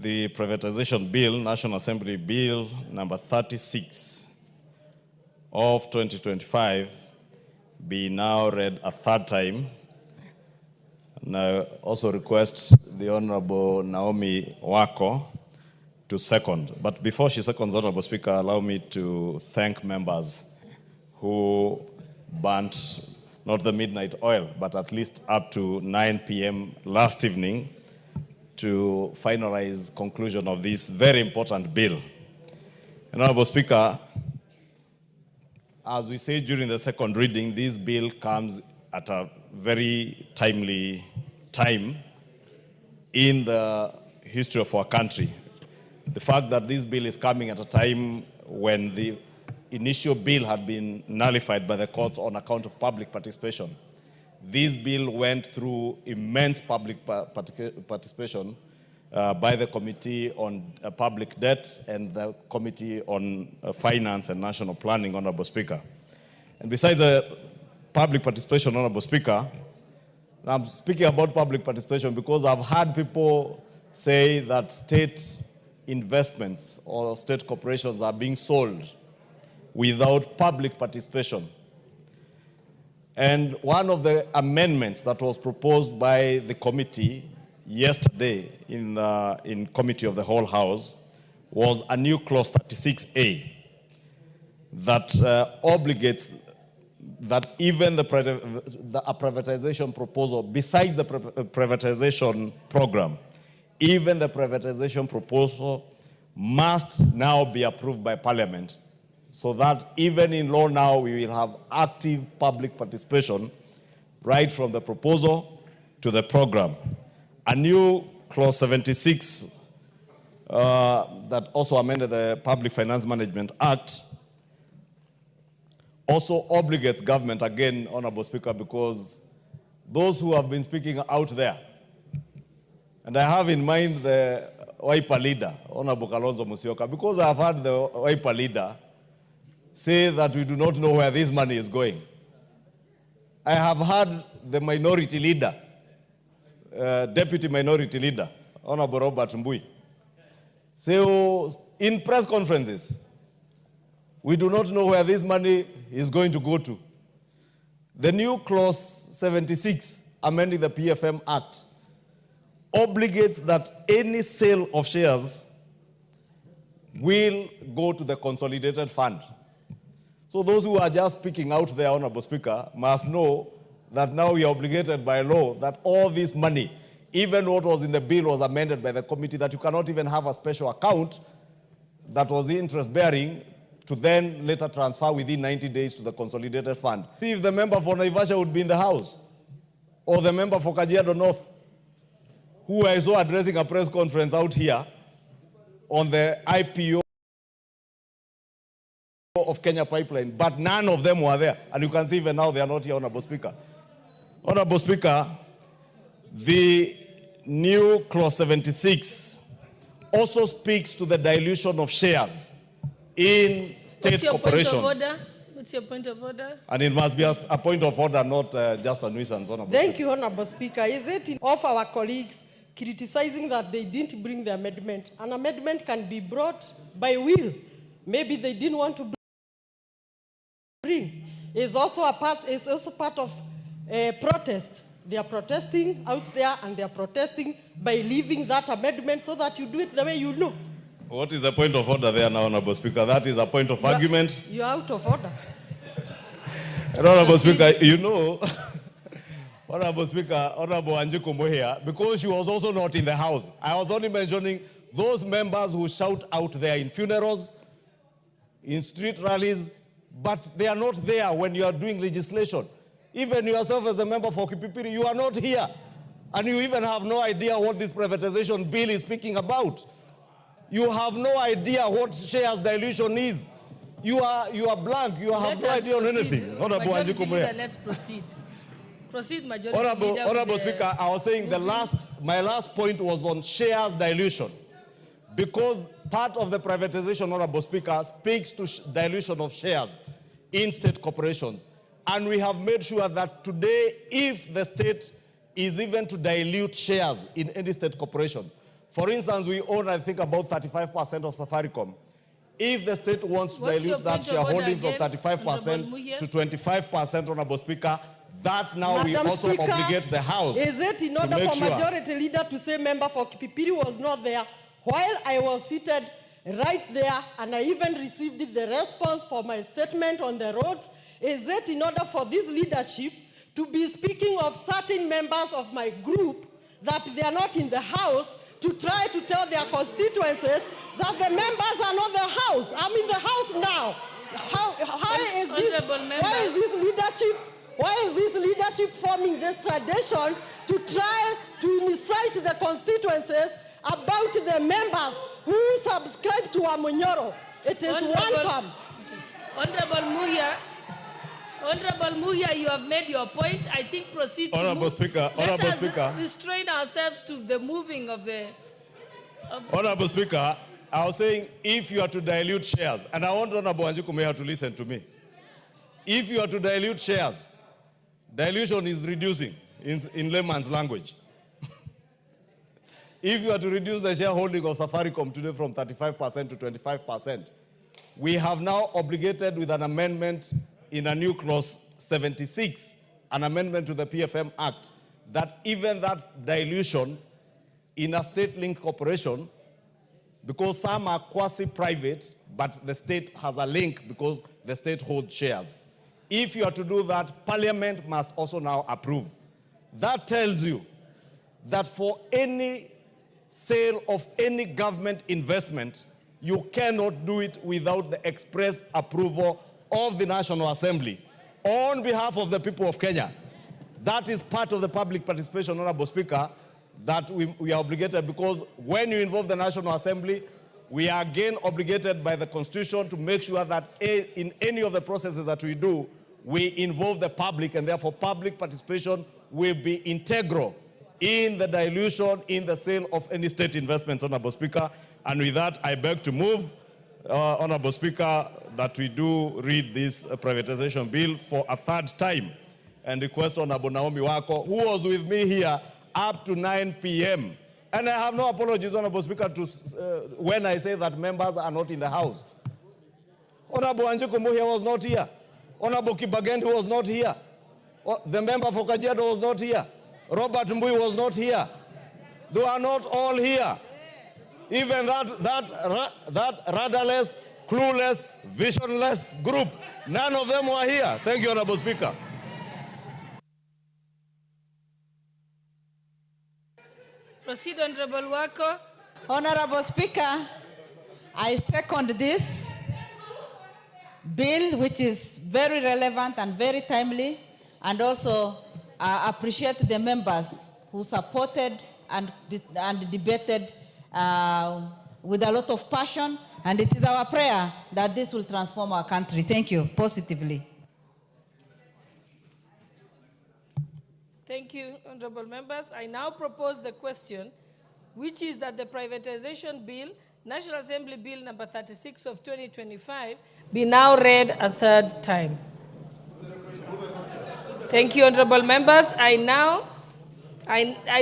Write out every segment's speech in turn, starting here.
the privatization bill, National Assembly Bill number 36 of 2025, be now read a third time. And I also request the Honorable Naomi Wako to second. But before she seconds, Honorable Speaker, allow me to thank members who burnt not the midnight oil, but at least up to 9 p.m. last evening to finalize conclusion of this very important bill. And Honorable Speaker, as we say during the second reading, this bill comes at a very timely time in the history of our country. The fact that this bill is coming at a time when the initial bill had been nullified by the courts on account of public participation. This bill went through immense public participation by the Committee on Public Debt and the Committee on Finance and National Planning, Honorable Speaker. And besides the public participation, Honorable Speaker, I'm speaking about public participation because I've had people say that state investments or state corporations are being sold without public participation. And one of the amendments that was proposed by the committee yesterday in Committee of the Whole House was a new clause 36A that obligates that even a privatization proposal, besides the privatization program, even the privatization proposal must now be approved by Parliament, so that even in law now we will have active public participation right from the proposal to the program. A new clause 76 that also amended the Public Finance Management Act also obligates government, again, Honorable Speaker, because those who have been speaking out there, and I have in mind the Wiper leader, Honorable Kalonzo Musyoka, because I have heard the Wiper leader say that we do not know where this money is going. I have heard the minority leader, deputy minority leader, Honorable Robert Mbui, say, oh, in press conferences, we do not know where this money is going to go to. The new clause 76, amending the PFM Act, obligates that any sale of shares will go to the consolidated fund. So those who are just speaking out there, Honorable Speaker, must know that now we are obligated by law that all this money, even what was in the bill was amended by the committee, that you cannot even have a special account that was interest-bearing to then later transfer within 90 days to the consolidated fund. See if the member for Naivasha would be in the House, or the member for Kajiado North, who I saw addressing a press conference out here on the IPO of Kenya Pipeline, but none of them were there. And you can see even now they are not here, Honorable Speaker. Honorable Speaker, the new clause 76 also speaks to the dilution of shares in state corporations. What's your point of order? And it must be a point of order, not just a nuisance, Honorable Thank Speaker. you, Honorable Speaker. Is it of our colleagues criticizing that they didn't bring the amendment? An amendment can be brought by will. Maybe they didn't want to bring. It's also part of protest. They are protesting out there, and they are protesting by leaving that amendment so that you do it the way you know. What is the point of order there now, Honorable Speaker? That is a point of argument. You're out of order. Honorable Speaker, you know, Honorable Speaker, Honorable Wanjiku Muhia, because she was also not in the House, I was only mentioning those members who shout out there in funerals, in street rallies, but they are not there when you are doing legislation. Even yourself as a member for Kipipiri, you are not here. And you even have no idea what this privatization bill is speaking about. You have no idea what shares dilution is. You are blank. You have no idea on anything. Honorable Wanjiku Muhia. Let's proceed. Proceed, Majority Leader. Honorable Speaker, I was saying my last point was on shares dilution. Because part of the privatization, Honorable Speaker, speaks to dilution of shares in state corporations. And we have made sure that today, if the state is even to dilute shares in any state corporation, For instance, we own, I think, about 35% of Safaricom. If the state wants to What's your dilute that point of order shareholding from again, 35% Muhia? to 25%, Honorable Speaker, that now we Madam also Speaker, obligate the House is it in to order make for sure. majority leader to say member for Kipipiri was not there while I was seated right there and I even received the response for my statement on the roads? Is it in order for this leadership to be speaking of certain members of my group that they are not in the House to try to tell their constituencies that the members are not the House? I'm in the House now. Why is this leadership forming this tradition to try to incite the constituencies about the members who subscribe to Amunyoro? It is one term. Honorable Muhia, you have made your point. I think proceed to Honorable move. Speaker, Honorable Let us Speaker. restrain ourselves to the moving of the... Honorable Speaker, I was saying if you are to dilute shares, and I want Honorable Wanjiku Muhia to listen to me. If you are to dilute shares, dilution is reducing in layman's language. If you are to reduce the shareholding of Safaricom today from 35% to 25%, we have now obligated with an amendment in a new clause 76, an amendment to the PFM Act, that even that dilution in a state-linked corporation, because some are quasi-private, but the state has a link because the state holds shares. If you are to do that, Parliament must also now approve. That tells you that for any sale of any government investment, you cannot do it without the express approval of the National Assembly on behalf of the people of Kenya. That is part of the public participation, Honorable Speaker, that we are obligated, because when you involve the National Assembly, we are again obligated by the Constitution to make sure that in any of the processes that we do, we involve the public, and therefore public participation will be integral in the dilution, in the sale of any state investments, Honorable Speaker. And with that, I beg to move, Honorable Speaker, that we do read this privatization bill for a third time and request Honorable Naomi Wako, who was with me here up to 9 p.m. And I have no apologies, Honorable Speaker, when I say that members are not in the House. Honorable Wanjiku Muhia was not here. Honorable Kibagendi was not here. The member for Kajiado was not here. Robert Mbui was not here. They are not all here. Even that rudderless, clueless, visionless group, none of them were here. Thank you, Honorable Speaker. Proceed, Honorable Wako. Honorable Speaker, I second this bill, which is very relevant and very timely, and also appreciate the members who supported and debated with a lot of passion, and it is our prayer that this will transform our country. Thank you, positively. Thank you, honorable members. I now propose the question, which is that the privatization bill, National Assembly Bill number 36 of 2025, be now read a third time. Thank you, honorable members. I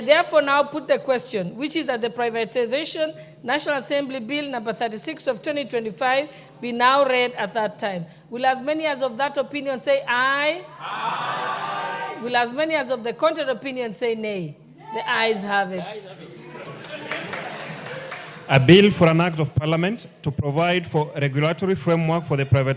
therefore now put the question, which is that the privatization National Assembly Bill number 36 of 2025 be now read a third time. Will as many as of that opinion say aye? Aye. Will as many as of the contrary opinion say nay? The ayes have it. A bill for an act of parliament to provide for a regulatory framework for the private